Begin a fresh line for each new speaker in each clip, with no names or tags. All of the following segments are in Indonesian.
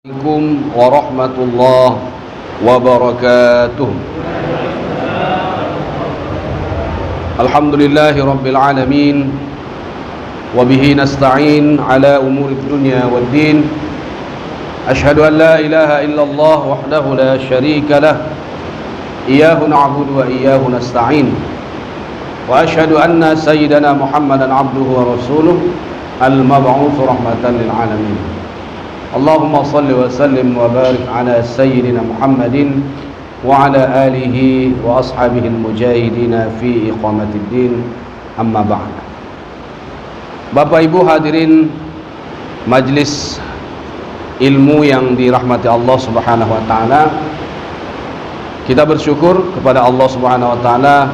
Assalamualaikum warahmatullahi wabarakatuh. Alhamdulillahi rabbil alamin, wabihi nasta'in ala umuri dunya waddin. Ashhadu an la ilaha illallah wahdahu la syarika lah, iyyahu na'budu wa iyyahu nasta'in. Wa ashhadu anna sayyidana Muhammadan abduhu wa rasuluh, al-mab'uts rahmatan lil alamin. Allahumma salli wa sallim wa barik ala sayyidina Muhammadin wa ala alihi wa ashabihi al-mujahidina fi iqamatid din, amma ba'd. Bapak Ibu hadirin majlis ilmu yang dirahmati Allah Subhanahu wa taala, kita bersyukur kepada Allah Subhanahu wa taala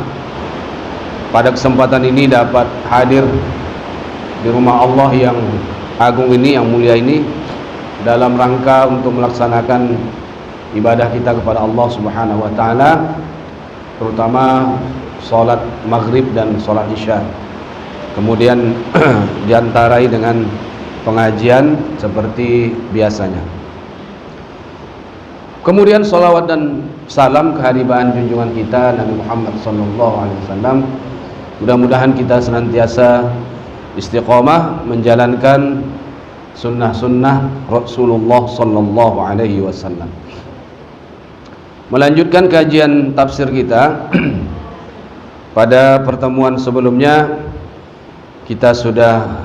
pada kesempatan ini dapat hadir di rumah Allah yang agung ini, yang mulia ini, dalam rangka untuk melaksanakan ibadah kita kepada Allah Subhanahu wa taala, terutama salat maghrib dan salat isya. Kemudian diantarai dengan pengajian seperti biasanya. Kemudian salawat dan salam kehadiran junjungan kita Nabi Muhammad SAW. Mudah-mudahan kita senantiasa istiqomah menjalankan sunnah-sunnah Rasulullah sallallahu alaihi wasallam. Melanjutkan kajian tafsir kita. Pada pertemuan sebelumnya kita sudah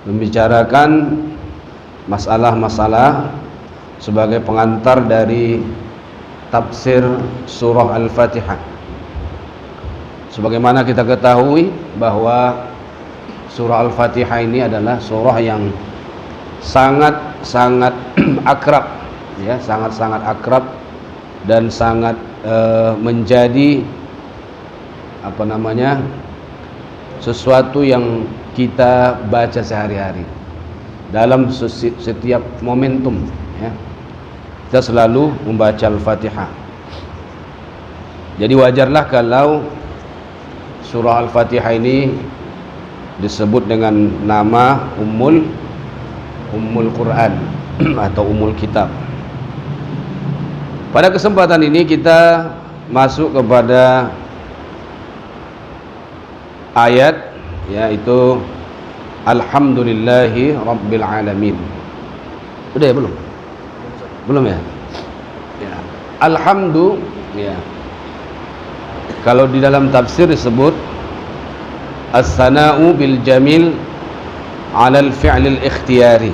membicarakan masalah-masalah sebagai pengantar dari tafsir surah Al-Fatihah. Sebagaimana kita ketahui bahwa surah Al-Fatihah ini adalah surah yang sangat akrab, ya, sangat akrab dan sangat menjadi sesuatu yang kita baca sehari-hari dalam setiap momentum, ya. Kita selalu membaca Al-Fatihah. Jadi wajarlah kalau surah Al-Fatihah ini disebut dengan nama Ummul Quran atau Ummul Kitab. Pada kesempatan ini kita masuk kepada ayat, yaitu Alhamdulillahi Rabbil Alamin. Udah ya belum? Belum ya? Ya. Alhamdu, ya. Kalau di dalam tafsir disebut as-sana'u bil jamil alal fi'lil ikhtiyari.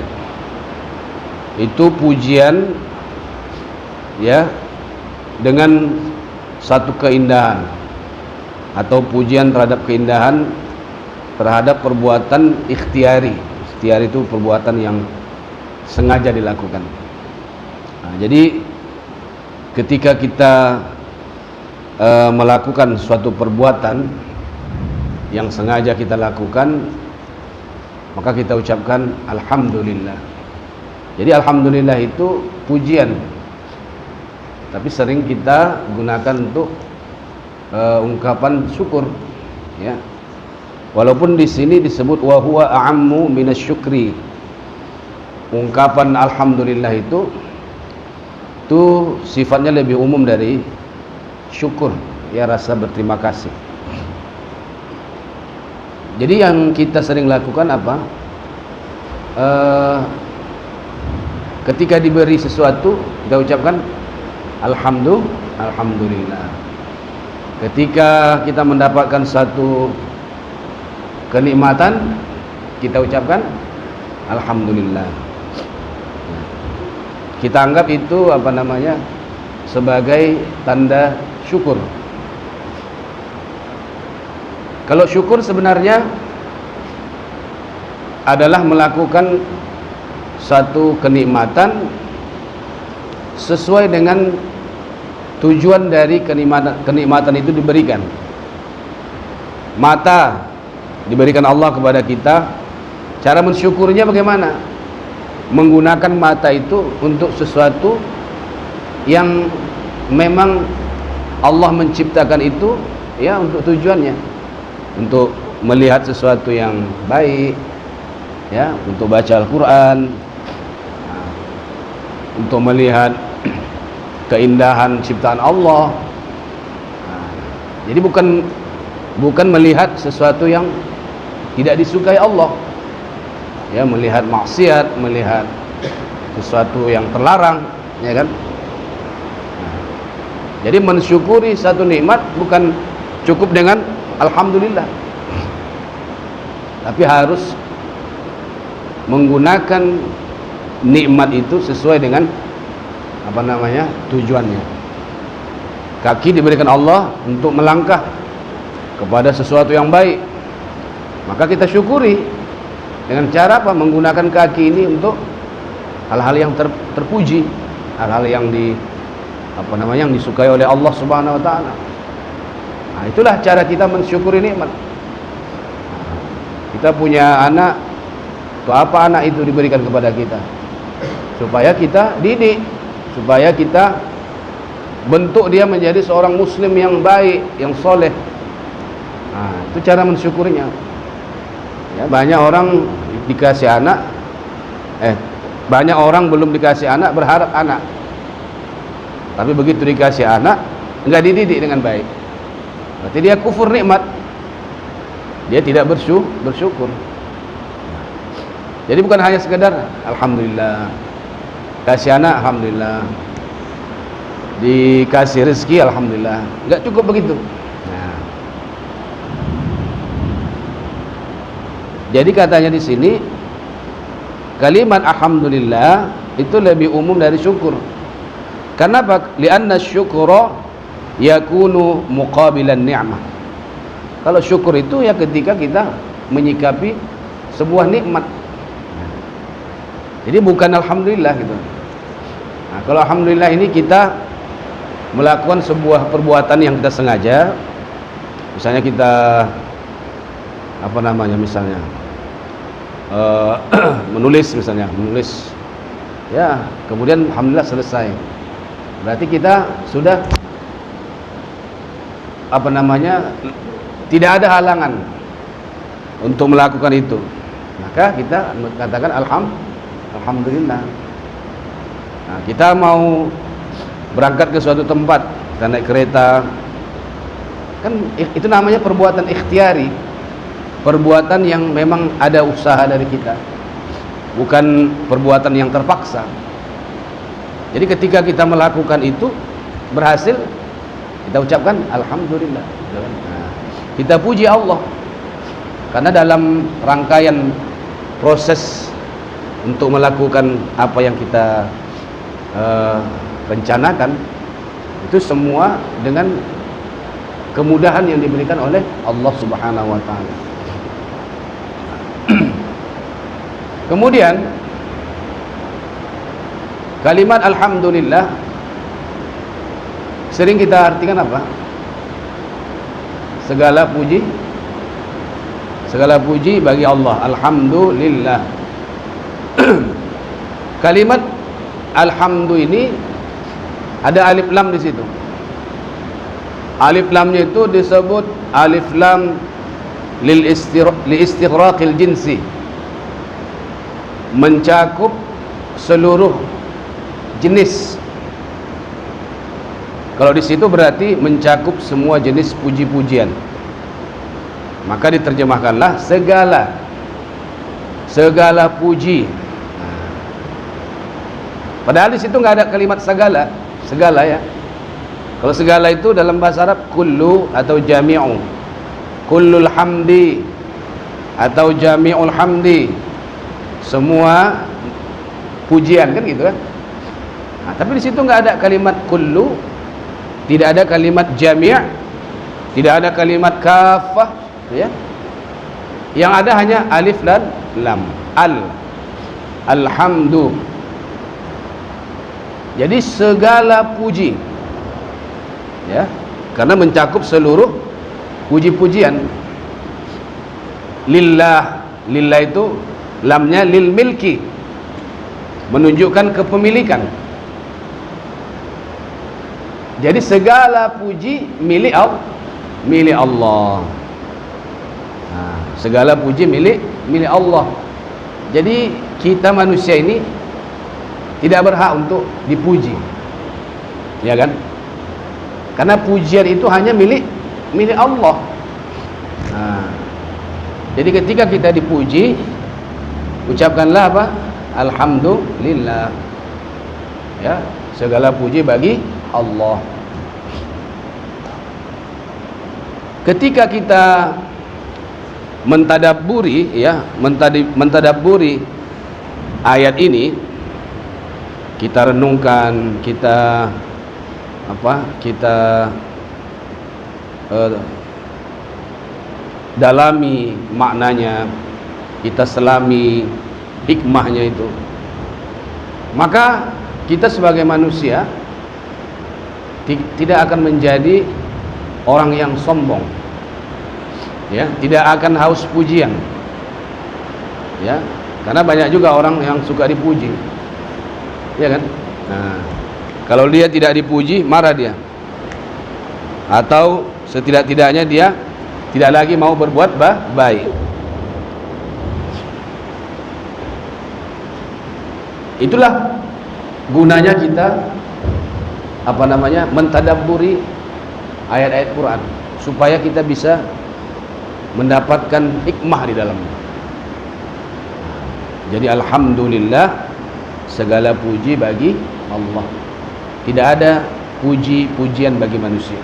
Itu pujian, ya, dengan satu keindahan atau pujian terhadap keindahan terhadap perbuatan ikhtiari. Ikhtiari itu perbuatan yang sengaja dilakukan. Nah, jadi ketika kita melakukan suatu perbuatan yang sengaja kita lakukan, maka kita ucapkan Alhamdulillah. Jadi Alhamdulillah itu pujian, tapi sering kita gunakan untuk ungkapan syukur, ya. Walaupun di sini disebut wa huwa a'ammu minasyukri. Ungkapan Alhamdulillah itu sifatnya lebih umum dari syukur, ya, rasa berterima kasih. Jadi yang kita sering lakukan apa? Ketika diberi sesuatu, kita ucapkan Alhamdulillah. Ketika kita mendapatkan satu kenikmatan, kita ucapkan Alhamdulillah. Kita anggap itu sebagai tanda syukur. Kalau syukur sebenarnya adalah melakukan satu kenikmatan sesuai dengan tujuan dari kenikmatan itu diberikan. Mata diberikan Allah kepada kita. Cara mensyukurnya bagaimana? Menggunakan mata itu untuk sesuatu yang memang Allah menciptakan itu, ya, untuk tujuannya, untuk melihat sesuatu yang baik, ya, untuk baca Al-Quran. untuk melihat keindahan ciptaan Allah. Jadi bukan melihat sesuatu yang tidak disukai Allah, ya, melihat maksiat, melihat sesuatu yang terlarang, ya kan. Jadi mensyukuri satu nikmat bukan cukup dengan alhamdulillah, tapi harus menggunakan nikmat itu sesuai dengan tujuannya. Kaki diberikan Allah untuk melangkah kepada sesuatu yang baik, maka kita syukuri dengan cara apa? Menggunakan kaki ini untuk hal-hal yang terpuji, hal-hal yang yang disukai oleh Allah Subhanahu wa taala. Nah, itulah cara kita mensyukuri nikmat. Kita punya anak, untuk apa anak itu diberikan kepada kita? Supaya kita didik, supaya kita bentuk dia menjadi seorang muslim yang baik, yang soleh. Nah, itu cara mensyukurinya. Ya, banyak orang dikasih anak, banyak orang belum dikasih anak berharap anak, tapi begitu dikasih anak enggak dididik dengan baik, berarti dia kufur nikmat, dia tidak bersyukur. Jadi bukan hanya sekedar alhamdulillah, kasih anak alhamdulillah, dikasih rezeki alhamdulillah, enggak cukup begitu. Nah, jadi katanya di sini kalimat alhamdulillah itu lebih umum dari syukur. Kenapa? Lianna syukura yakunu muqabilan ni'mah. Kalau syukur itu ya ketika kita menyikapi sebuah nikmat. Jadi bukan alhamdulillah gitu. Nah, kalau alhamdulillah ini kita melakukan sebuah perbuatan yang kita sengaja, misalnya kita misalnya menulis ya, kemudian alhamdulillah selesai, berarti kita sudah tidak ada halangan untuk melakukan itu, maka kita katakan alhamdulillah. Nah, kita mau berangkat ke suatu tempat, kita naik kereta, kan itu namanya perbuatan ikhtiari, perbuatan yang memang ada usaha dari kita, bukan perbuatan yang terpaksa. Jadi ketika kita melakukan itu berhasil, kita ucapkan alhamdulillah. Nah, kita puji Allah, karena dalam rangkaian proses untuk melakukan apa yang kita rencanakan, itu semua dengan kemudahan yang diberikan oleh Allah Subhanahu wa taala. Kemudian kalimat alhamdulillah sering kita artikan apa? Segala puji bagi Allah. Alhamdulillah. Kalimat alhamdu ini ada alif lam di situ. Alif lamnya itu disebut alif lam li istighraqil jinsi, mencakup seluruh jenis. Kalau di situ berarti mencakup semua jenis puji-pujian. Maka diterjemahkanlah segala puji. Padahal di situ nggak ada kalimat segala ya. Kalau segala itu dalam bahasa Arab kullu atau jami'u, kullul hamdi atau jami'ul hamdi, semua pujian, kan gitu kan. Nah, tapi di situ nggak ada kalimat kullu, tidak ada kalimat jami', tidak ada kalimat kafah, ya. Yang ada hanya alif dan lam, alhamdu. Jadi segala puji, ya, karena mencakup seluruh puji-pujian. Lillah itu lamnya lil milki, menunjukkan kepemilikan. Jadi segala puji milik Allah. Nah, segala puji milik Allah. Jadi kita manusia ini tidak berhak untuk dipuji, ya kan? Karena pujian itu hanya milik Allah. Nah, jadi ketika kita dipuji, ucapkanlah apa? Alhamdulillah. Ya, segala puji bagi Allah. Ketika kita mentadabburi, ya, mentadabburi ayat ini, kita renungkan, kita dalami maknanya, kita selami hikmahnya itu, maka kita sebagai manusia tidak akan menjadi orang yang sombong, ya, tidak akan haus pujian, ya, karena banyak juga orang yang suka dipuji, ya kan? Nah, kalau dia tidak dipuji, marah dia, atau setidak-tidaknya dia tidak lagi mau berbuat baik. Itulah gunanya kita mentadabburi ayat-ayat Quran, supaya kita bisa mendapatkan hikmah di dalamnya. Jadi alhamdulillah, segala puji bagi Allah. Tidak ada pujian bagi manusia.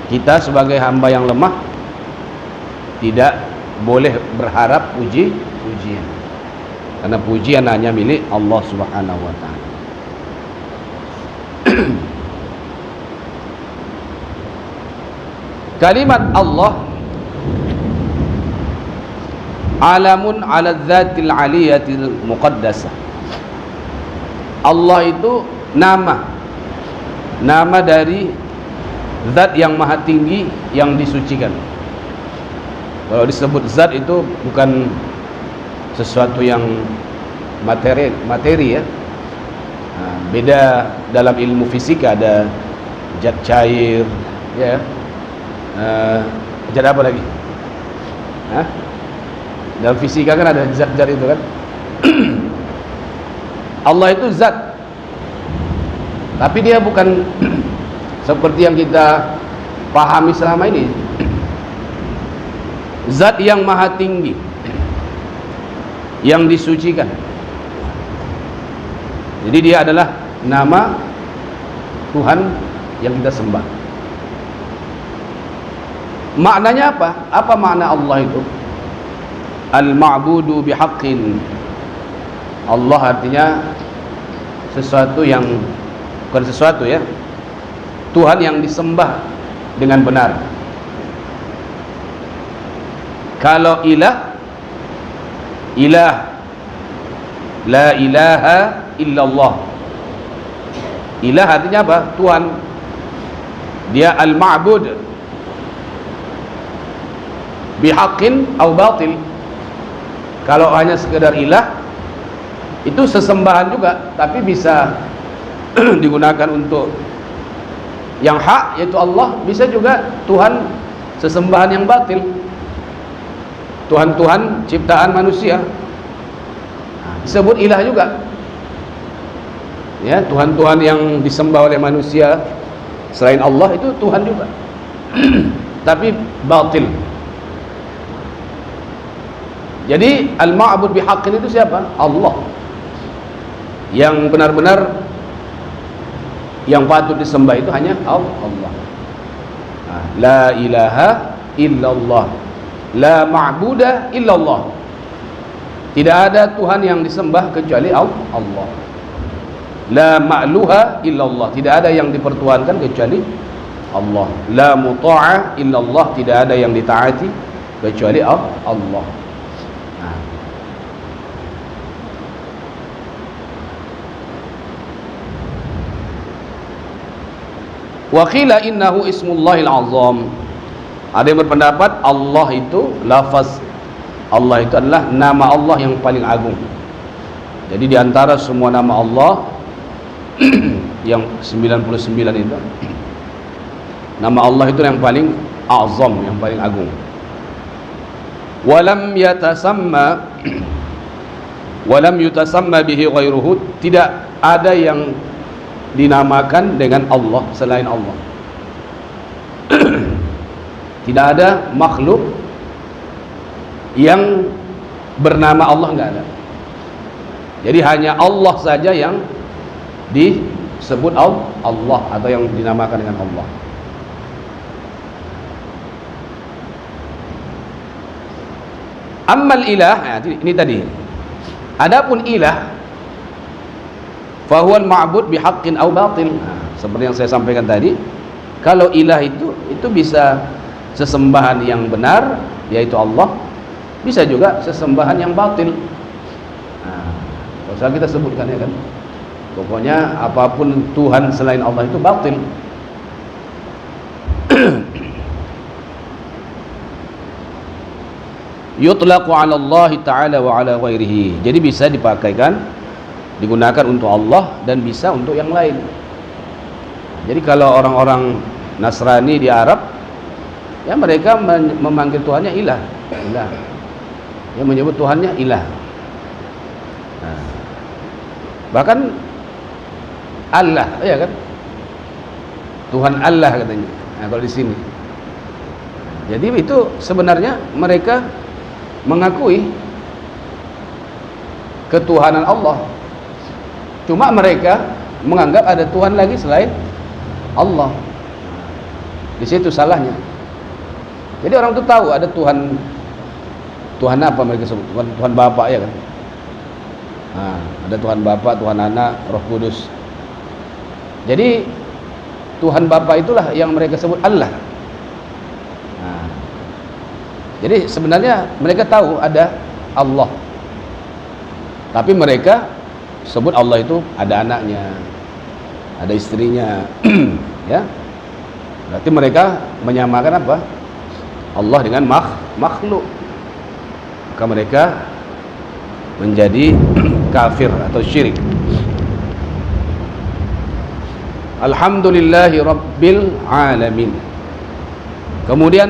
Kita sebagai hamba yang lemah tidak boleh berharap pujian, karena pujian hanya milik Allah Subhanahu wa ta'ala. Kalimat Allah alamun ala dzatil aliyatil muqaddasah. Allah itu nama dari zat yang maha tinggi yang disucikan. Kalau disebut zat itu bukan sesuatu yang materi, ya. Nah, beda dalam ilmu fisika, ada zat cair, ya. Zat apa lagi? Dalam fisika kan ada zat-zat itu kan. Allah itu zat, tapi dia bukan seperti yang kita pahami selama ini. Zat yang maha tinggi, yang disucikan. Jadi dia adalah nama Tuhan yang kita sembah. Maknanya apa? Apa makna Allah itu? Al-ma'budu bihaqqin. Allah artinya sesuatu yang, bukan sesuatu, ya, Tuhan yang disembah dengan benar. Kalau ilah la ilaha illallah. Ilah artinya apa? Tuhan. Dia al-ma'bud bihaqqin atau batil. Kalau hanya sekedar ilah, itu sesembahan juga, tapi bisa digunakan untuk yang hak, yaitu Allah. Bisa juga Tuhan sesembahan yang batil, Tuhan-Tuhan ciptaan manusia, disebut ilah juga, ya. Tuhan-Tuhan yang disembah oleh manusia selain Allah itu Tuhan juga tapi batil. Jadi al-ma'bud bihaqqin itu siapa? Allah. Yang benar-benar yang patut disembah itu hanya Allah. La ilaha illallah, la ma'buda illallah. Tidak ada Tuhan yang disembah kecuali Allah. La ma'luha illallah, tidak ada yang dipertuhankan kecuali Allah. La muta'a illallah, tidak ada yang ditaati kecuali Allah. Wa qila innahu ismullahil azam. Ada yang berpendapat Allah itu, lafaz Allah itu adalah nama Allah yang paling agung. Jadi di antara semua nama Allah yang 99 itu, nama Allah itu yang paling azam, yang paling agung. Walam yatasamma Walam yutasamma bihi ghairuhu, tidak ada yang dinamakan dengan Allah selain Allah. Tidak ada makhluk yang bernama Allah, enggak ada. Jadi hanya Allah saja yang disebut Allah atau yang dinamakan dengan Allah. Ammal ilah, nah, ini tadi. Adapun ilah, fahuwal ma'bud bihaqqin aw batil. Nah, seperti yang saya sampaikan tadi, kalau ilah itu bisa sesembahan yang benar, yaitu Allah, bisa juga sesembahan yang batil. Nah, kalau usah kita sebutkan ya kan. Pokoknya apapun Tuhan selain Allah itu batil. Yutlaqu 'ala Allah Ta'ala wa 'ala ghairihi. Jadi bisa dipakaikan, digunakan untuk Allah dan bisa untuk yang lain. Jadi kalau orang-orang Nasrani di Arab, ya mereka memanggil Tuhannya ilah. Yang menyebut Tuhannya ilah. Nah, bahkan Allah, ya kan? Tuhan Allah katanya. Nah, kalau di sini. Jadi itu sebenarnya mereka mengakui ketuhanan Allah. Cuma mereka menganggap ada Tuhan lagi selain Allah. Di situ salahnya. Jadi orang itu tahu ada Tuhan apa mereka sebut? Tuhan Bapa, ya kan? Nah, ada Tuhan Bapa, Tuhan Anak, Roh Kudus. Jadi Tuhan Bapa itulah yang mereka sebut Allah. Nah, jadi sebenarnya mereka tahu ada Allah, tapi mereka sebut Allah itu ada anaknya, ada istrinya. Ya, berarti mereka menyamakan apa? Allah dengan makhluk. Maka mereka menjadi kafir atau syirik. Alhamdulillahi Rabbil Alamin. Kemudian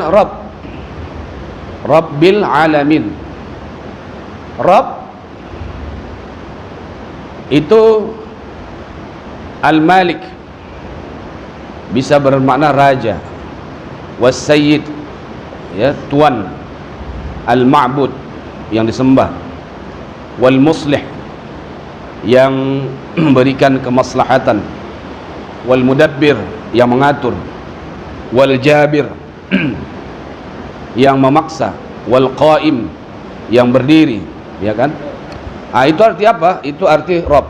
Rabbil Alamin. Rabb itu Al-Malik, bisa bermakna raja. Was-Sayyid, ya, tuan. Al-Ma'bud, yang disembah. Wal-Muslih, yang memberikan kemaslahatan. Wal-Mudabbir, yang mengatur. Wal-Jabir, yang memaksa. Wal-Qaim, yang berdiri, ya kan? Ah, itu arti apa? Itu arti Rabb.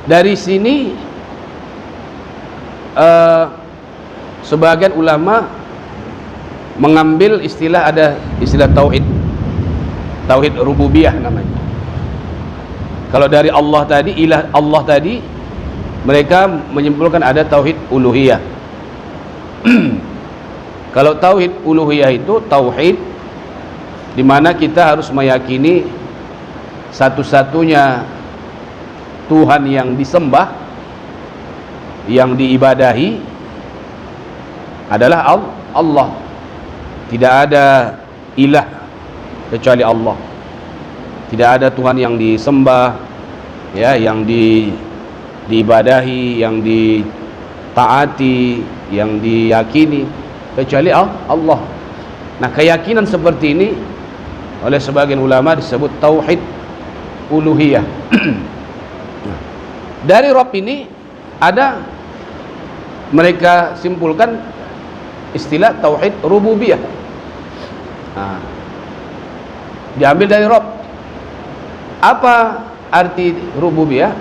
Dari sini sebagian ulama mengambil ada istilah tauhid rububiyah namanya. Kalau dari Allah tadi, ilah Allah tadi, mereka menyimpulkan ada tauhid uluhiyah. Kalau tauhid uluhiyah itu tauhid di mana kita harus meyakini satu-satunya Tuhan yang disembah, yang diibadahi adalah Allah. Tidak ada ilah kecuali Allah. Tidak ada Tuhan yang disembah, ya, yang diibadahi, yang ditaati, yang diyakini kecuali Allah. Nah, keyakinan seperti ini oleh sebagian ulama disebut tauhid uluhiyah. Dari Rabb ini ada, mereka simpulkan istilah tauhid rububiyah. Nah, diambil dari Rabb. Apa arti rububiyah?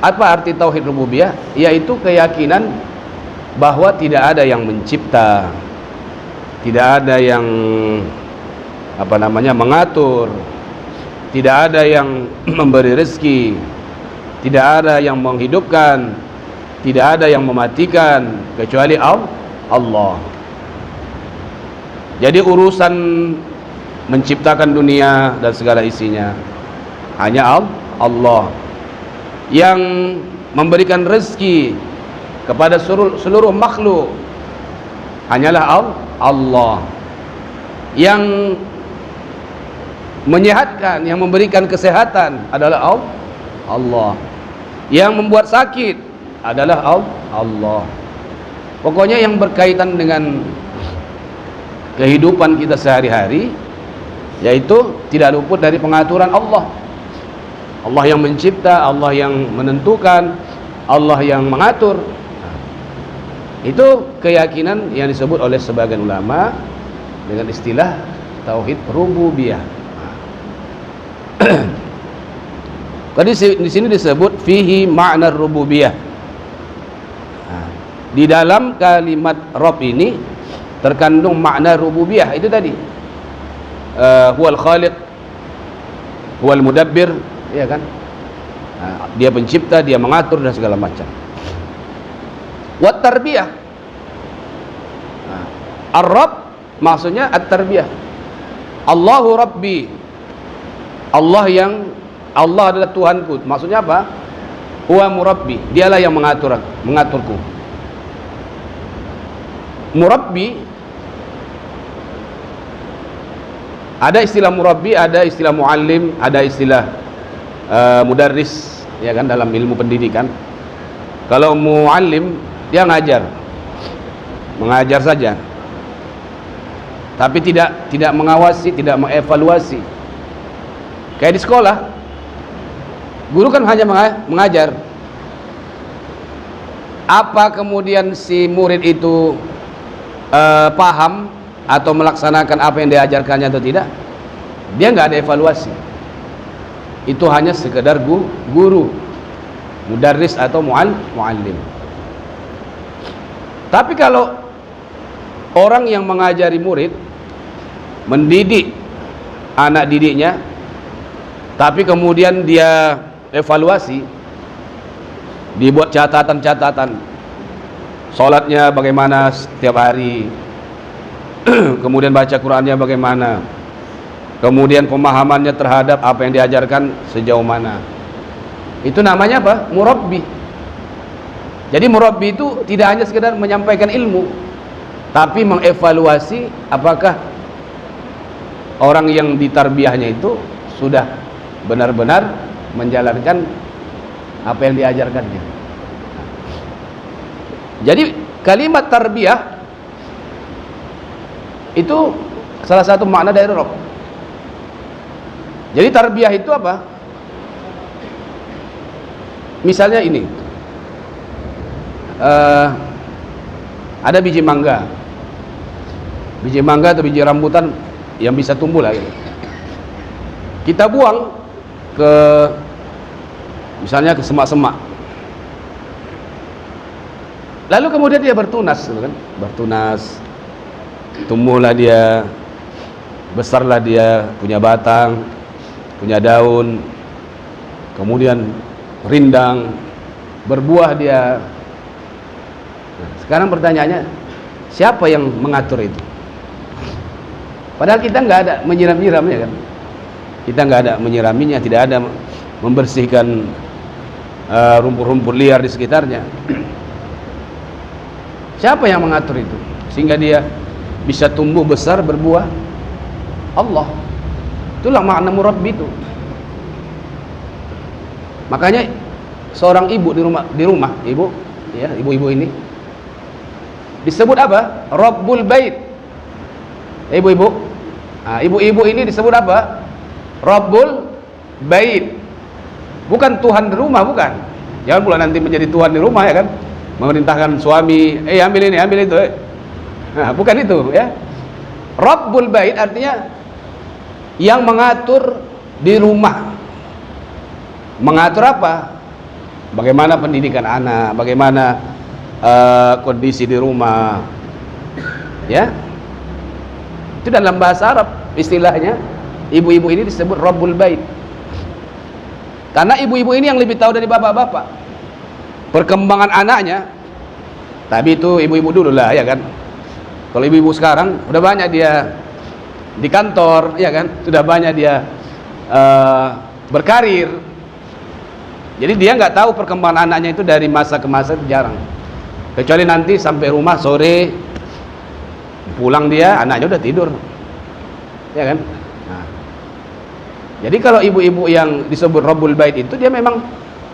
Apa arti tauhid rububiyah? Yaitu keyakinan bahwa tidak ada yang mencipta, tidak ada yang mengatur, tidak ada yang memberi rezeki, tidak ada yang menghidupkan, tidak ada yang mematikan kecuali Allah. Jadi urusan menciptakan dunia dan segala isinya hanya Allah. Yang memberikan rezeki kepada seluruh makhluk hanyalah Allah. Yang menyehatkan, yang memberikan kesehatan adalah Allah. Yang membuat sakit adalah Allah. Pokoknya yang berkaitan dengan kehidupan kita sehari-hari, yaitu tidak luput dari pengaturan Allah. Allah yang mencipta, Allah yang menentukan, Allah yang mengatur. Itu keyakinan yang disebut oleh sebagian ulama dengan istilah tauhid rububiyah. Tadi di sini disebut fihi ma'na rububiyah. Di dalam kalimat Rabb ini terkandung makna rububiyah itu tadi. Huwal khaliq, huwal mudabbir, ya kan? Dia pencipta, dia mengatur dan segala macam. Wat tarbiyah. Ar-Rabb maksudnya at-tarbiyah. Allahu Rabbi. Allah adalah Tuhanku. Maksudnya apa? Huwa murabbi. Dialah yang mengaturku. Murabbi, ada istilah murabbi, ada istilah muallim, ada istilah mudarris, ya kan, dalam ilmu pendidikan. Kalau muallim, dia mengajar saja, tapi tidak mengawasi, tidak mengevaluasi. Kayak di sekolah, guru kan hanya mengajar. Apa kemudian si murid itu paham atau melaksanakan apa yang diajarkannya atau tidak, dia nggak ada evaluasi. Itu hanya sekedar guru, mudarris atau muallim. Tapi kalau orang yang mengajari murid, mendidik anak didiknya, tapi kemudian dia evaluasi, dibuat catatan-catatan, sholatnya bagaimana setiap hari, kemudian baca Qurannya bagaimana, kemudian pemahamannya terhadap apa yang diajarkan sejauh mana. Itu namanya apa? Murabbi. Jadi murabbi itu tidak hanya sekedar menyampaikan ilmu, tapi mengevaluasi apakah orang yang ditarbiyahnya itu sudah benar-benar menjalankan apa yang diajarkannya. Jadi kalimat tarbiyah itu salah satu makna dari Rabb. Jadi tarbiyah itu apa? Misalnya ini, ada biji mangga atau biji rambutan yang bisa tumbuh lah gitu. Kita buang ke, misalnya ke semak-semak, lalu kemudian dia bertunas, kan? Bertunas, tumbuhlah dia, besarlah dia, punya batang, punya daun, kemudian rindang, berbuah dia. Nah, sekarang pertanyaannya, siapa yang mengatur itu? Padahal kita nggak ada menyiram-nyiramnya, kan? Kita nggak ada menyiraminya, tidak ada membersihkan rumput-rumput liar di sekitarnya. Siapa yang mengatur itu sehingga dia bisa tumbuh besar berbuah? Allah. Itulah makna murabbi itu. Makanya seorang ibu di rumah ibu, ya, ibu-ibu ini disebut apa? Rabbul bait. Ibu-ibu. Nah, ibu-ibu ini disebut apa? Rabbul bait. Bukan Tuhan di rumah, bukan. Jangan pula nanti menjadi Tuhan di rumah, ya kan? Memerintahkan suami, ambil ini, ambil itu. Nah, bukan itu, ya. Rabbul bait artinya yang mengatur di rumah. Mengatur apa? Bagaimana pendidikan anak, bagaimana kondisi di rumah, ya. Itu dalam bahasa Arab istilahnya. Ibu-ibu ini disebut Rabbul bait. Karena ibu-ibu ini yang lebih tahu dari bapak-bapak perkembangan anaknya. Tapi itu ibu-ibu dulu lah, ya kan. Kalau ibu-ibu sekarang udah banyak dia di kantor, ya kan, sudah banyak dia berkarir. Jadi dia nggak tahu perkembangan anaknya itu dari masa ke masa, jarang. Kecuali nanti sampai rumah sore, pulang dia, anaknya udah tidur, ya kan? Nah, jadi kalau ibu-ibu yang disebut Rabbul Bait itu dia memang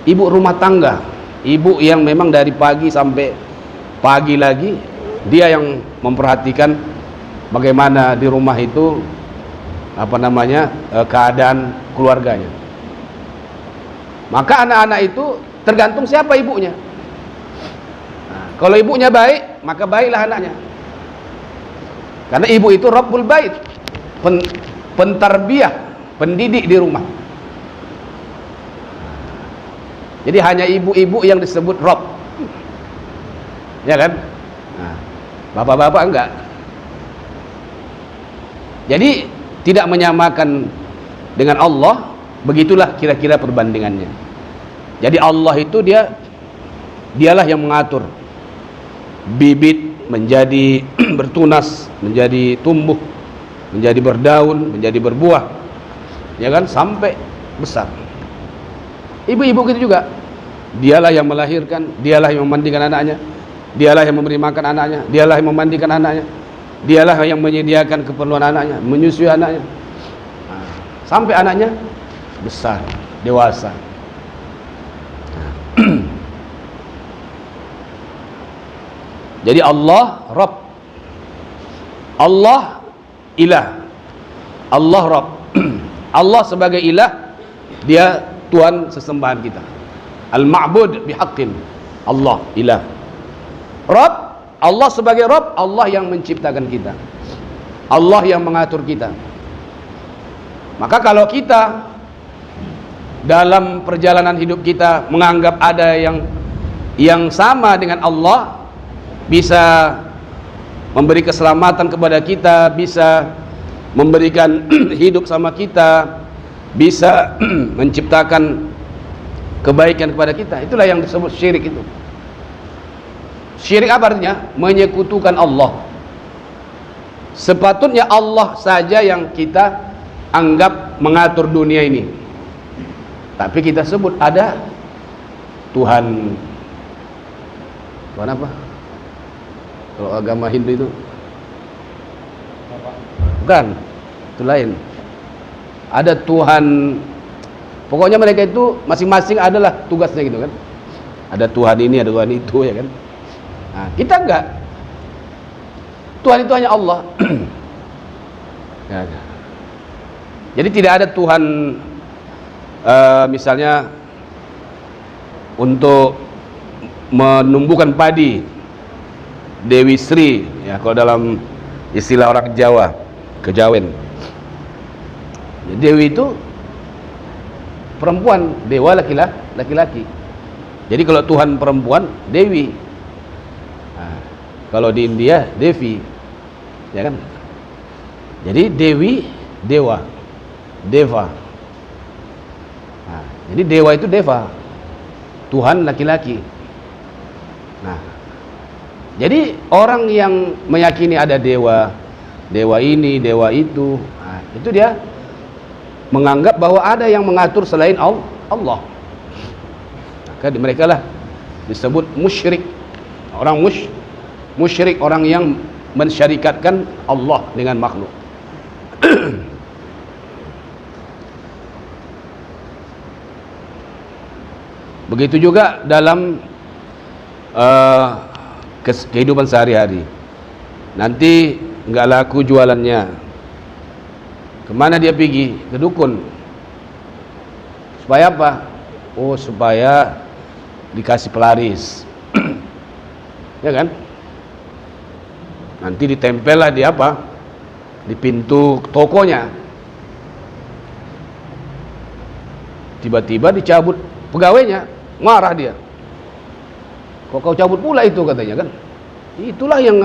ibu rumah tangga, ibu yang memang dari pagi sampai pagi lagi dia yang memperhatikan bagaimana di rumah itu keadaan keluarganya. Maka anak-anak itu tergantung siapa ibunya. Nah, kalau ibunya baik, maka baiklah anaknya. Karena ibu itu Rabbul Bait, pentarbiyah, pendidik di rumah. Jadi hanya ibu-ibu yang disebut Rabb, ya kan? Nah, bapak-bapak enggak. Jadi tidak menyamakan dengan Allah. Begitulah kira-kira perbandingannya. Jadi Allah itu dialah yang mengatur bibit menjadi bertunas, menjadi tumbuh, menjadi berdaun, menjadi berbuah, ya kan, sampai besar. Ibu-ibu gitu juga, dialah yang melahirkan, dialah yang memandikan anaknya, dialah yang memberi makan anaknya, dialah yang memandikan anaknya, dialah yang menyediakan keperluan anaknya, menyusui anaknya, sampai anaknya besar, dewasa. Jadi Allah Rabb, Allah Ilah, Allah Rabb. Allah sebagai Ilah, dia Tuhan sesembahan kita, Al-Ma'bud bihaqqin, Allah Ilah. Rabb, Allah sebagai Rabb, Allah yang menciptakan kita, Allah yang mengatur kita. Maka kalau kita dalam perjalanan hidup kita menganggap ada yang sama dengan Allah, bisa memberi keselamatan kepada kita, bisa memberikan hidup sama kita, bisa menciptakan kebaikan kepada kita, itulah yang disebut syirik itu. Syirik apa artinya? Menyekutukan Allah. Sepatutnya Allah saja yang kita anggap mengatur dunia ini, tapi kita sebut ada Tuhan apa? Kalau agama Hindu itu bukan, itu lain. Ada Tuhan, pokoknya mereka itu masing-masing adalah tugasnya gitu kan. Ada Tuhan ini, ada Tuhan itu, ya kan. Nah, kita enggak. Tuhan itu hanya Allah. Ya. Jadi tidak ada Tuhan misalnya untuk menumbuhkan padi, Dewi Sri, ya kalau dalam istilah orang Jawa, kejawen. Dewi itu perempuan, dewa laki-laki. Jadi kalau Tuhan perempuan, Dewi. Nah, kalau di India, Devi, ya kan? Jadi Dewi, dewa, deva. Nah, jadi dewa itu deva, Tuhan laki-laki. Nah, jadi orang yang meyakini ada dewa, dewa ini, dewa itu, nah, itu dia menganggap bahwa ada yang mengatur selain Allah. Maka mereka lah disebut musyrik. Orang musyrik, orang yang mensyarikatkan Allah dengan makhluk. Begitu juga dalam kehidupan sehari-hari. Nanti nggak laku jualannya, kemana dia pergi? Ke dukun. Supaya apa? Oh, supaya dikasih pelaris. Ya kan? Nanti ditempel lah di apa? Di pintu tokonya. Tiba-tiba dicabut pegawainya, marah dia. Kok kau cabut pula itu, katanya kan? Itulah yang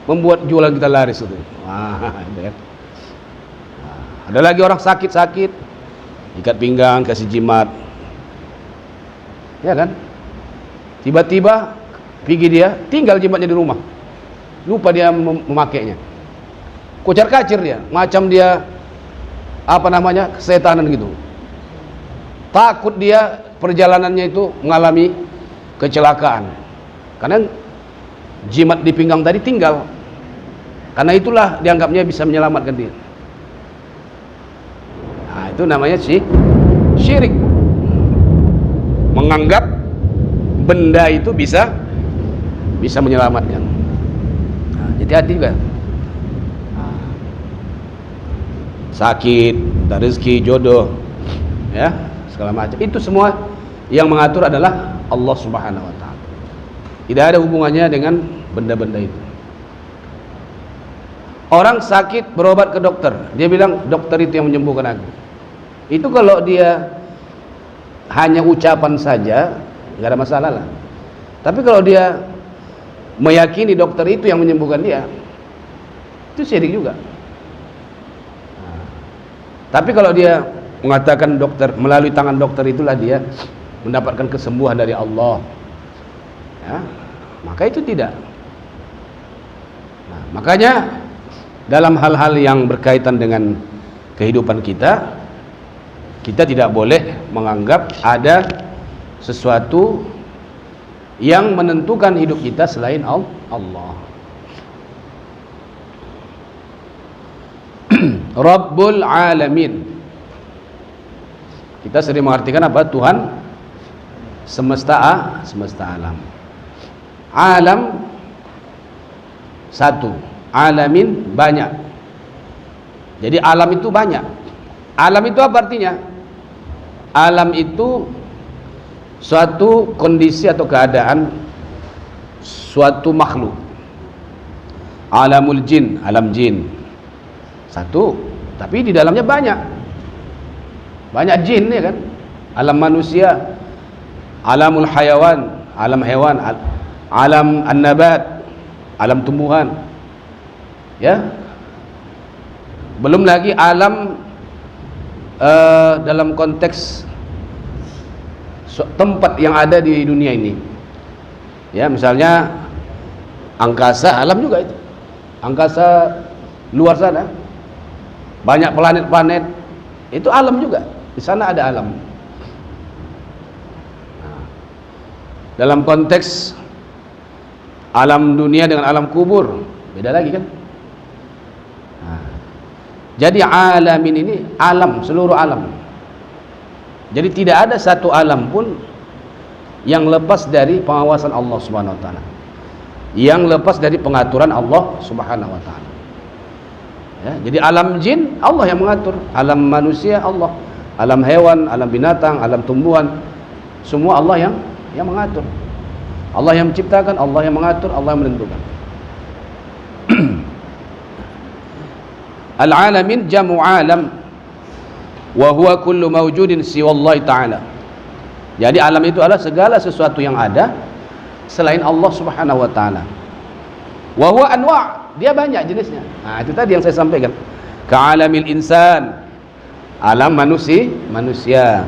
membuat jualan kita laris itu. Wah, itu kan. Ada lagi orang sakit-sakit, ikat pinggang, kasih jimat, ya kan? Tiba-tiba pergi dia, tinggal jimatnya di rumah, lupa dia memakainya. Kocar-kacir dia, macam dia kesetanan gitu. Takut dia perjalanannya itu mengalami kecelakaan, karena jimat di pinggang tadi tinggal. Karena itulah dianggapnya bisa menyelamatkan dia. Nah, itu namanya syirik. Menganggap benda itu bisa menyelamatkan. Nah, jadi hati juga. Nah, sakit, rezeki, jodoh, ya, segala macam. Itu semua yang mengatur adalah Allah Subhanahu wa taala. Tidak ada hubungannya dengan benda-benda itu. Orang sakit berobat ke dokter, dia bilang dokter itu yang menyembuhkan aku. Itu kalau dia hanya ucapan saja, nggak ada masalah lah. Tapi kalau dia meyakini dokter itu yang menyembuhkan dia, itu syirik juga. Nah, tapi kalau dia mengatakan dokter, melalui tangan dokter itulah dia mendapatkan kesembuhan dari Allah, ya, maka itu tidak. Nah, makanya dalam hal-hal yang berkaitan dengan kehidupan kita, kita tidak boleh menganggap ada sesuatu yang menentukan hidup kita selain Allah. Rabbul Alamin, kita sering mengartikan apa? Tuhan semesta alam. Alam satu, alamin banyak. Jadi alam itu banyak. Alam itu apa artinya? Alam itu suatu kondisi atau keadaan suatu makhluk. Alamul jin, alam jin satu, tapi di dalamnya banyak jin, ya kan? Alam manusia, alamul hayawan, alam hewan, alam an-nabat, alam tumbuhan, ya. Belum lagi alam dalam konteks tempat yang ada di dunia ini, ya, misalnya angkasa, alam juga itu. Angkasa luar sana banyak planet-planet, itu alam juga. Di sana ada alam. Nah, dalam konteks alam dunia dengan alam kubur beda lagi kan. Nah, jadi alamin ini alam, seluruh alam. Jadi tidak ada satu alam pun yang lepas dari pengawasan Allah Subhanahu wa taala, yang lepas dari pengaturan Allah Subhanahu wa taala. Ya, jadi alam jin Allah yang mengatur, alam manusia Allah, alam hewan, alam binatang, alam tumbuhan, semua Allah yang mengatur. Allah yang menciptakan, Allah yang mengatur, Allah yang menentukan. Al-alamin jamu alam wa huwa kullu mawjudin siwallahi ta'ala. Jadi alam itu adalah segala sesuatu yang ada selain Allah Subhanahu wa taala. Wa huwa anwa', dia banyak jenisnya. Nah, itu tadi yang saya sampaikan. Ka'alamil insan, alam manusia.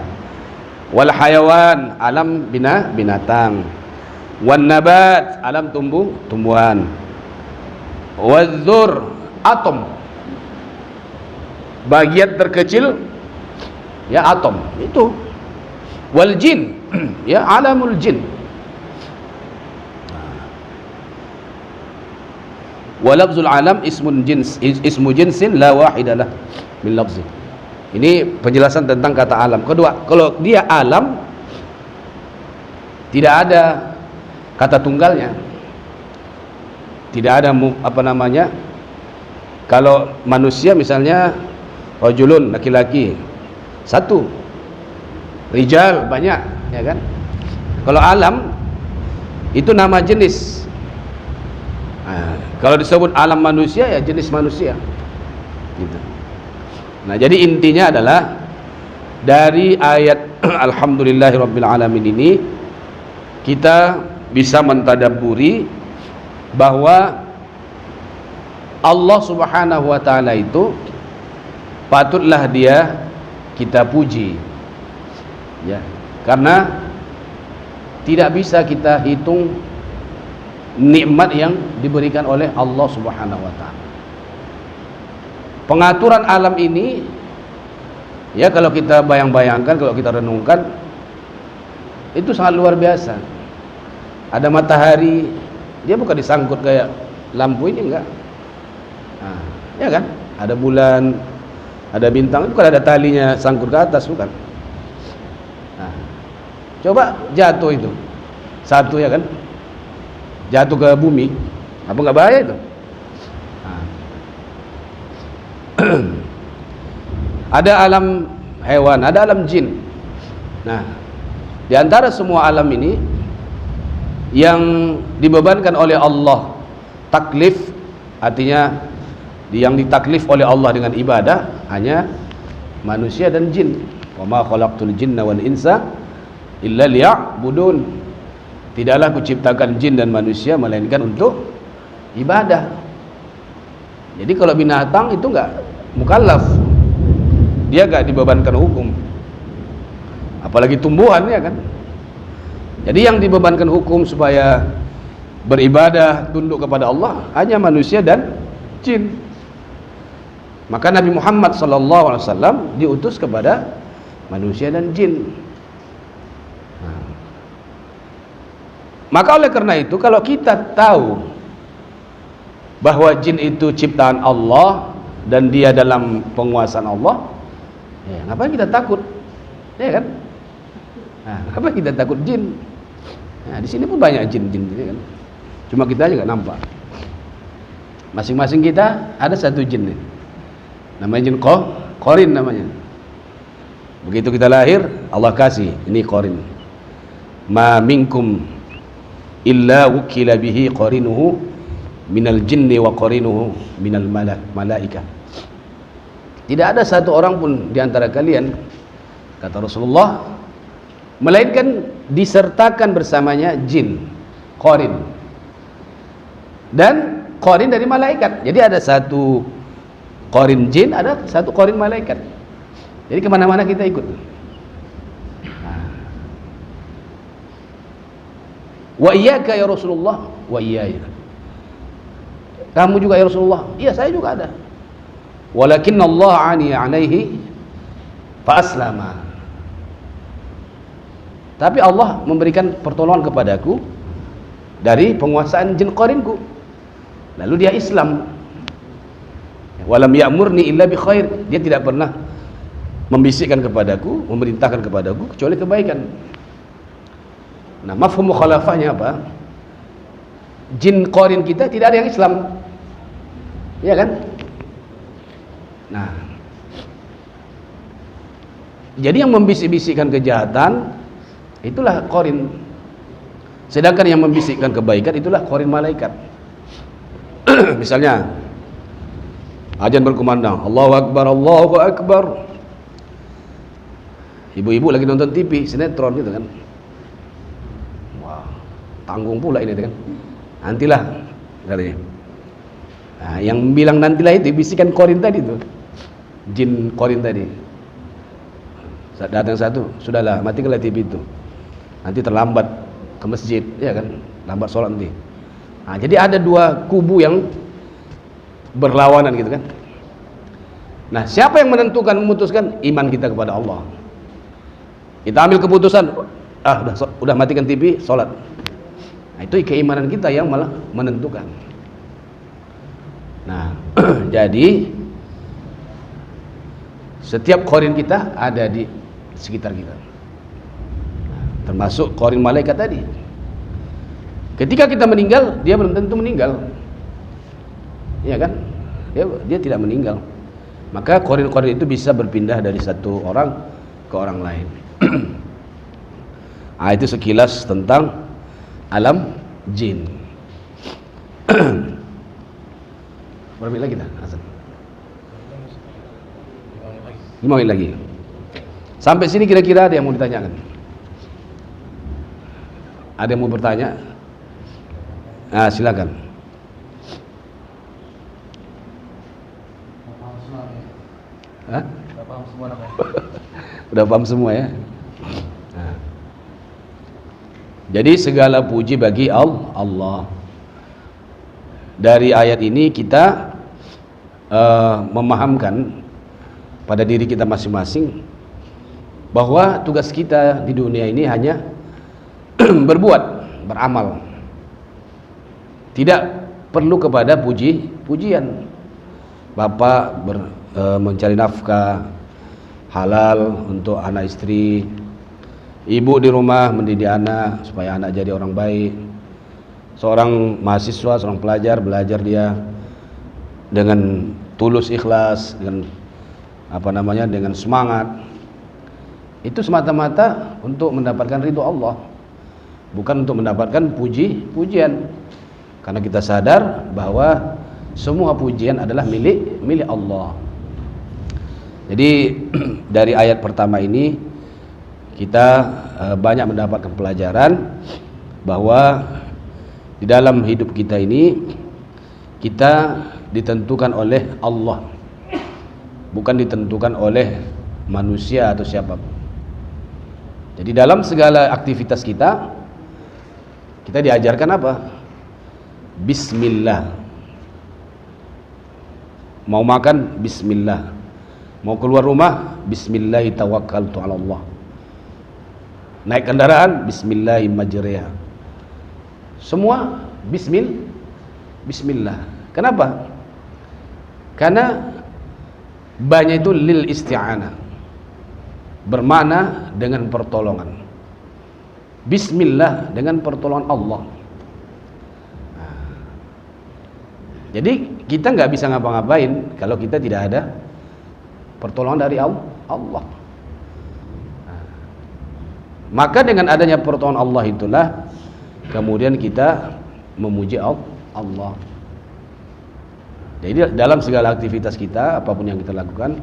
Wal hayawan, alam binatang. Wan nabat, alam tumbuhan. Wadzur, atom, bagian terkecil, ya, atom itu. Wal jin, ya, alamul jin. Wa lafzul alam ismu jinsin la wahidalah min lafzi. Ini penjelasan tentang kata alam. Kedua, kalau dia alam tidak ada kata tunggalnya. Tidak ada apa namanya? Kalau manusia misalnya rajulun, laki-laki satu, rijal banyak, ya kan? Kalau alam itu nama jenis. Nah, kalau disebut alam manusia, ya jenis manusia gitu. Nah, jadi intinya adalah dari ayat alhamdulillahirabbil alamin ini kita bisa mentadabburi bahwa Allah Subhanahu wa taala itu patutlah dia kita puji, ya, karena tidak bisa kita hitung nikmat yang diberikan oleh Allah Subhanahu wa taala. Pengaturan alam ini, ya, kalau kita bayang-bayangkan, kalau kita renungkan, itu sangat luar biasa. Ada matahari, dia bukan disangkut kayak lampu ini, enggak. Nah, ya kan? Ada bulan, ada bintang, itu kalau ada talinya sangkut ke atas, bukan? Nah, coba jatuh itu satu, ya kan? Jatuh ke bumi, apa nggak bahaya itu? Nah. Ada alam hewan, ada alam jin. Nah, di antara semua alam ini yang dibebankan oleh Allah taklif, artinya yang ditaklif oleh Allah dengan ibadah hanya manusia dan jin. Wa ma khalaqtul jinna wal insa illa liya'budun. Tidaklah kuciptakan jin dan manusia melainkan untuk ibadah. Jadi kalau binatang itu enggak mukallaf, dia enggak dibebankan hukum. Apalagi tumbuhan, ya kan? Jadi yang dibebankan hukum supaya beribadah, tunduk kepada Allah hanya manusia dan jin. Maka Nabi Muhammad SAW diutus kepada manusia dan jin. Nah, maka oleh karena itu, kalau kita tahu bahwa jin itu ciptaan Allah dan dia dalam penguasaan Allah, ya ngapain kita takut? Ya kan? Nah, ngapain kita takut jin? Nah, di sini pun banyak jin-jin, ya kan? Cuma kita aja nggak nampak. Masing-masing kita ada satu jin nih. Namanya jin Qarin namanya. Begitu kita lahir, Allah kasih ini Qarin. Ma minkum illa wukila bihi qarinuhu minal jinni wa qarinuhu minal malaika. Tidak ada satu orang pun di antara kalian, kata Rasulullah, melainkan disertakan bersamanya jin, Qarin. Dan Qarin dari malaikat. Jadi ada satu Qarin jin, ada satu Qarin malaikat. Jadi kemana-mana kita ikut. Wa iyyaka ya Rasulullah, wa iyaya. Kamu juga ya Rasulullah? Iya, saya juga ada. Walakin Allah ani alaihi fa aslama. Tapi Allah memberikan pertolongan kepadaku dari penguasaan jin Qarinku. Lalu dia Islam. Walam ya'murni illa bi khair. Dia tidak pernah membisikkan kepadaku, memerintahkan kepadaku kecuali kebaikan. Nah, mafhum mukhalafahnya apa? Jin Qarin kita tidak ada yang Islam. Iya kan? Nah, jadi yang membisik-bisikkan kejahatan itulah Qarin. Sedangkan yang membisikkan kebaikan itulah Qarin malaikat. Misalnya azan berkumandang, Allahu Akbar, Allahu Akbar. Ibu-ibu lagi nonton TV, sinetron gitu kan. Wah, tanggung pula ini kan. Nantilah katanya. Nah, yang bilang nantilah itu bisikan Qarin tadi tuh. Jin Qarin tadi. Datang satu, sudahlah, matikanlah TV itu. Nanti terlambat ke masjid, ya kan? Lambat sholat nanti. Nah, jadi ada dua kubu yang berlawanan gitu kan. Nah, siapa yang menentukan, memutuskan? Iman kita kepada Allah. Kita ambil keputusan, udah matikan TV, sholat. Nah, itu keimanan kita yang malah menentukan. Nah, jadi setiap Qarin kita ada di sekitar kita. Nah, termasuk Qarin malaikat tadi. Ketika kita meninggal, dia belum tentu meninggal. Iya kan? Dia tidak meninggal. Maka Qarin-Qarin itu bisa berpindah dari satu orang ke orang lain. Nah, itu sekilas tentang alam jin. Berapa menit lagi dah, Hasan? 5 menit lagi. Sampai sini kira-kira ada yang mau ditanyakan? Ada yang mau bertanya? Nah, silakan. Hah?
Udah paham semua namanya.
Udah paham semua ya. Nah. Jadi segala puji bagi Allah. Dari ayat ini kita memahamkan pada diri kita masing-masing bahwa tugas kita di dunia ini hanya berbuat, beramal. Tidak perlu kepada pujian. bapak mencari nafkah halal untuk anak istri, ibu di rumah mendidik anak supaya anak jadi orang baik, seorang mahasiswa, seorang pelajar belajar dia dengan tulus ikhlas, dengan dengan semangat. Itu semata-mata untuk mendapatkan ridho Allah, bukan untuk mendapatkan pujian. Karena kita sadar bahwa semua pujian adalah milik Allah. Jadi dari ayat pertama ini kita banyak mendapatkan pelajaran bahwa di dalam hidup kita ini kita ditentukan oleh Allah, bukan ditentukan oleh manusia atau siapapun. Jadi dalam segala aktivitas kita diajarkan apa? Bismillah. Mau makan, bismillah. Mau keluar rumah, bismillah tawakkaltu 'ala Allah. Naik kendaraan, bismillah majriha. Semua bismillah. Kenapa? Karena banyak itu lil isti'anah, bermakna dengan pertolongan. Bismillah dengan pertolongan Allah. Jadi kita nggak bisa ngapa-ngapain kalau kita tidak ada pertolongan dari Allah. Maka dengan adanya pertolongan Allah itulah kemudian kita memuji Allah. Jadi dalam segala aktivitas kita, apapun yang kita lakukan,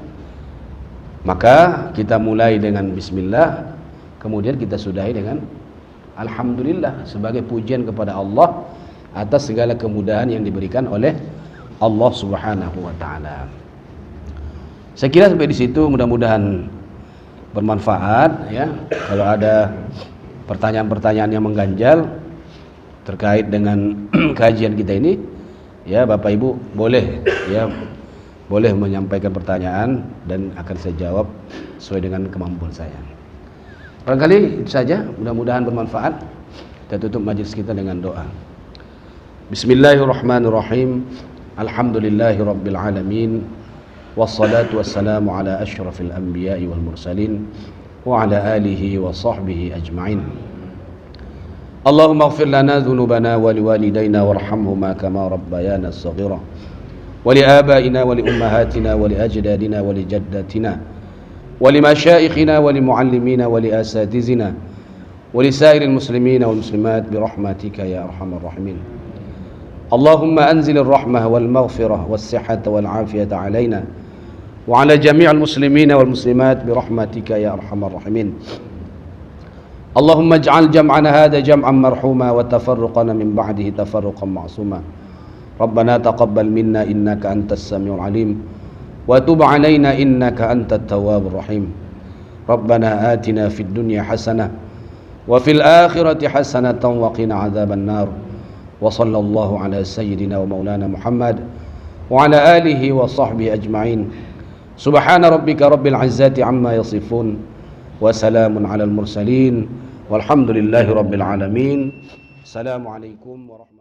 maka kita mulai dengan bismillah, kemudian kita sudahi dengan alhamdulillah sebagai pujian kepada Allah atas segala kemudahan yang diberikan oleh Allah Subhanahu wa taala. Saya kira sampai di situ mudah-mudahan bermanfaat ya. Kalau ada pertanyaan-pertanyaan yang mengganjal terkait dengan kajian kita ini, ya Bapak Ibu boleh menyampaikan pertanyaan dan akan saya jawab sesuai dengan kemampuan saya. Barangkali itu saja, mudah-mudahan bermanfaat. Kita tutup majelis kita dengan doa. Bismillahirrahmanirrahim. Alhamdulillahi rabbil alamin. Wassalatu wassalamu ala asyrafil anbiya'i wal mursalin wa ala alihi wa sahbihi ajma'in. Allahumma ighfir lana dhunubana wa liwalidayna warhamhuma kama rabbayana as-saghira wa li abaina wa li ummahatina wa li ajdadina wa li jaddatina wa li masyayikhina wa li muallimina wa li asatizina wa li sairil muslimina wal muslimat bi rahmatika ya arhamar rahimin. Allahumma anzil ar-rahmah wal maghfirah was sihhata wal afiyata alaina wa ala jami'il muslimina wal muslimat bi rahmatika ya arhamar rahimin. Allahumma ij'al jam'ana hadha jam'an marhuma wa tafarruqana min ba'dihi tafarruqan ma'suma. Rabbana taqabbal minna innaka antas samiul alim wa tub 'alaina innaka antat tawwabur rahim. Rabbana atina fid dunya hasanah wa fil akhirati hasanatan wa qina 'adzaban nar. Wa sallallahu ala sayyidina wa maulana Muhammad wa ala alihi wa sahbihi ajma'in. Subhana rabbika rabbil izzati amma yasifun wa salamun alal mursalin walhamdulillahi rabbil alamin. Assalamualaikum warahmatullahi wabarakatuh.